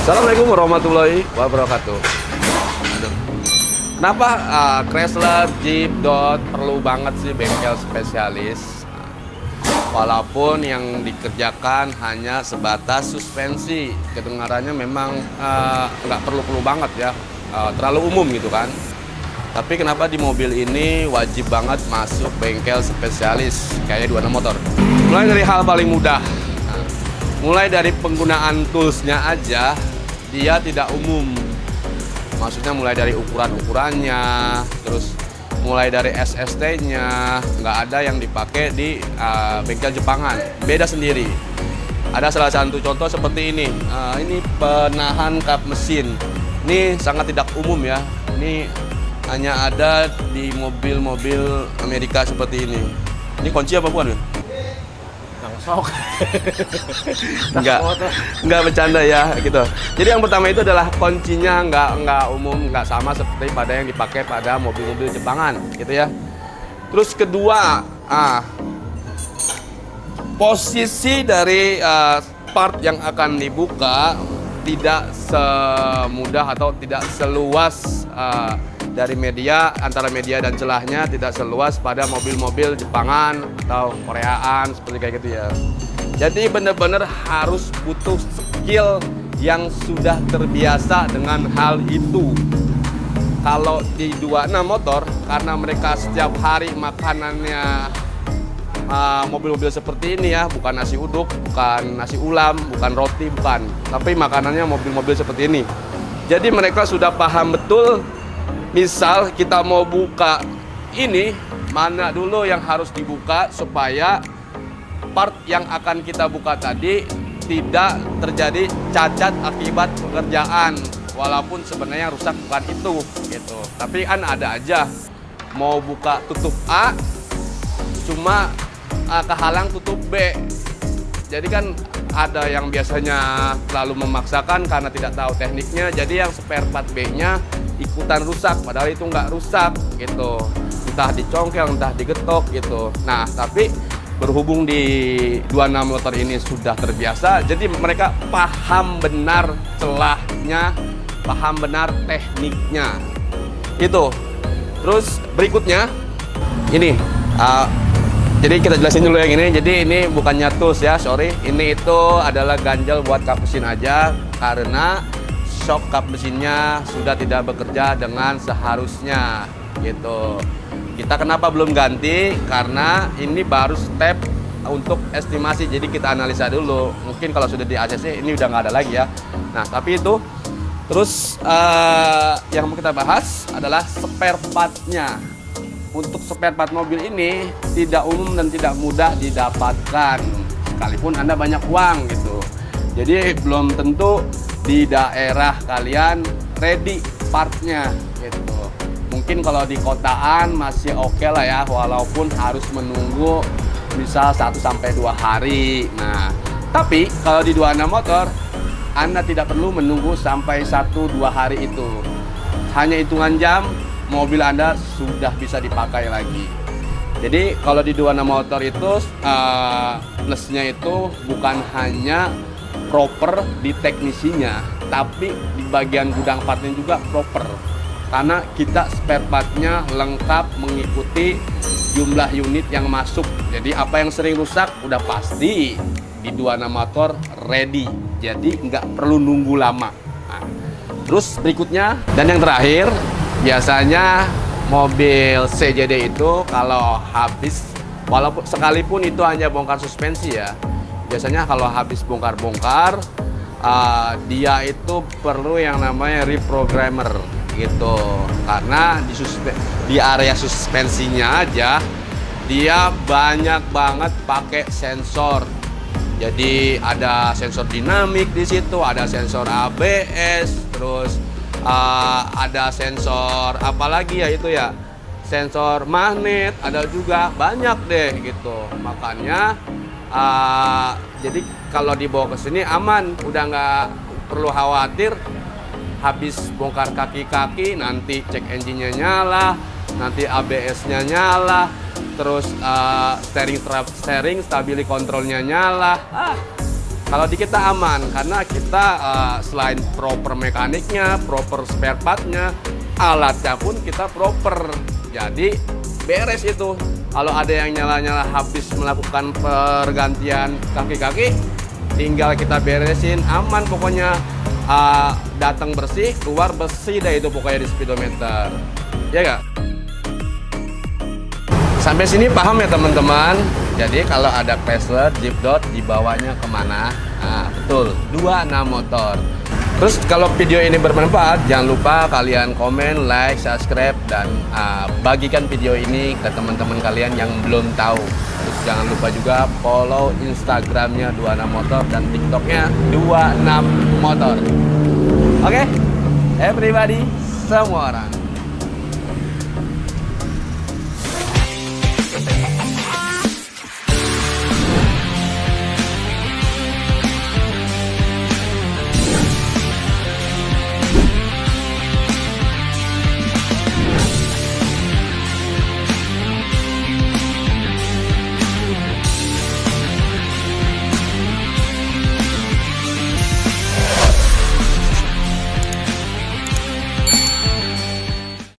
Assalamualaikum warahmatullahi wabarakatuh. Aduh. Kenapa Chrysler, Jeep, Dodge perlu banget sih bengkel spesialis? Walaupun yang dikerjakan hanya sebatas suspensi, kedengarannya memang nggak perlu-perlu banget ya, terlalu umum gitu kan. Tapi kenapa di mobil ini wajib banget masuk bengkel spesialis kayak 26 motor? Mulai dari hal paling mudah, mulai dari penggunaan toolsnya aja dia tidak umum. Maksudnya mulai dari ukuran-ukurannya, terus mulai dari SST-nya, nggak ada yang dipakai di bengkel Jepangan, beda sendiri. Ada salah satu contoh seperti ini. Ini penahan kap mesin. Ini sangat tidak umum ya. Ini hanya ada di mobil-mobil Amerika seperti ini. Ini kunci apa bukan? Sok. Enggak bercanda ya gitu. Jadi yang pertama itu adalah kuncinya nggak umum, nggak sama seperti pada yang dipakai pada mobil-mobil Jepangan gitu ya. Terus kedua, posisi dari part yang akan dibuka tidak semudah atau tidak seluas dari media, antara media dan celahnya tidak seluas pada mobil-mobil Jepangan atau Koreaan seperti kayak gitu ya. Jadi benar-benar harus butuh skill yang sudah terbiasa dengan hal itu. Kalau di 26 motor, karena mereka setiap hari makanannya mobil-mobil seperti ini ya, bukan nasi uduk, bukan nasi ulam, bukan roti, bukan, tapi makanannya mobil-mobil seperti ini. Jadi mereka sudah paham betul. Misal kita mau buka ini, mana dulu yang harus dibuka supaya part yang akan kita buka tadi tidak terjadi cacat akibat pekerjaan. Walaupun sebenarnya rusak bukan itu gitu. Tapi kan ada aja mau buka tutup A cuma kehalang tutup B. Jadi kan ada yang biasanya terlalu memaksakan karena tidak tahu tekniknya, jadi yang spare part B-nya ikutan rusak, padahal itu nggak rusak gitu. Entah dicongkel, entah digetok gitu. Nah, tapi berhubung di 26 motor ini sudah terbiasa, jadi mereka paham benar celahnya, paham benar tekniknya. Itu. Terus berikutnya, ini. Jadi kita jelasin dulu yang ini. Jadi ini bukannya tools ya, sorry. Ini itu adalah ganjel buat kap mesin aja, karena shock kap mesinnya sudah tidak bekerja dengan seharusnya gitu. Kita kenapa belum ganti? Karena ini baru step untuk estimasi, jadi kita analisa dulu. Mungkin kalau sudah di ACC ini udah nggak ada lagi ya. Nah tapi itu. Terus yang mau kita bahas adalah spare part-nya. Untuk spare part mobil ini tidak umum dan tidak mudah didapatkan, sekalipun Anda banyak uang gitu. Jadi belum tentu di daerah kalian ready partnya gitu. Mungkin kalau di kotaan masih oke lah ya, walaupun harus menunggu misal 1-2 hari. Nah, tapi kalau di 26 motor Anda tidak perlu menunggu sampai 1-2 hari itu. Hanya hitungan jam mobil Anda sudah bisa dipakai lagi. Jadi kalau di 26 motor itu plusnya itu bukan hanya proper di teknisinya, tapi di bagian gudang partnya juga proper. Karena kita spare partnya lengkap mengikuti jumlah unit yang masuk. Jadi apa yang sering rusak udah pasti di 26 motor ready. Jadi nggak perlu nunggu lama. Nah, terus berikutnya dan yang terakhir, biasanya mobil CJD itu kalau habis, walaupun sekalipun itu hanya bongkar suspensi ya, biasanya kalau habis bongkar-bongkar dia itu perlu yang namanya reprogrammer gitu. Karena di area suspensinya aja dia banyak banget pakai sensor. Jadi ada sensor dinamik di situ, ada sensor ABS, terus ada sensor apalagi ya itu ya, sensor magnet ada juga, banyak deh gitu. Makanya jadi kalau dibawa ke sini aman, udah nggak perlu khawatir habis bongkar kaki-kaki nanti cek engine-nya nyala, nanti ABS-nya nyala, terus steering stability control-nya nyala. Kalau di kita aman karena kita selain proper mekaniknya, proper spare partnya, alatnya pun kita proper. Jadi beres itu. Kalau ada yang nyala-nyala habis melakukan pergantian kaki-kaki, tinggal kita beresin, aman pokoknya. Datang bersih, keluar bersih dah itu pokoknya di speedometer. Ya nggak? Sampai sini paham ya teman-teman? Jadi kalau ada Chrysler Jeep Dodge dibawanya kemana? Nah, betul, 26 motor. Terus kalau video ini bermanfaat, jangan lupa kalian komen, like, subscribe, dan bagikan video ini ke teman-teman kalian yang belum tahu. Terus jangan lupa juga follow Instagramnya 26 Motor dan TikToknya 26 Motor. Oke, everybody, semua orang.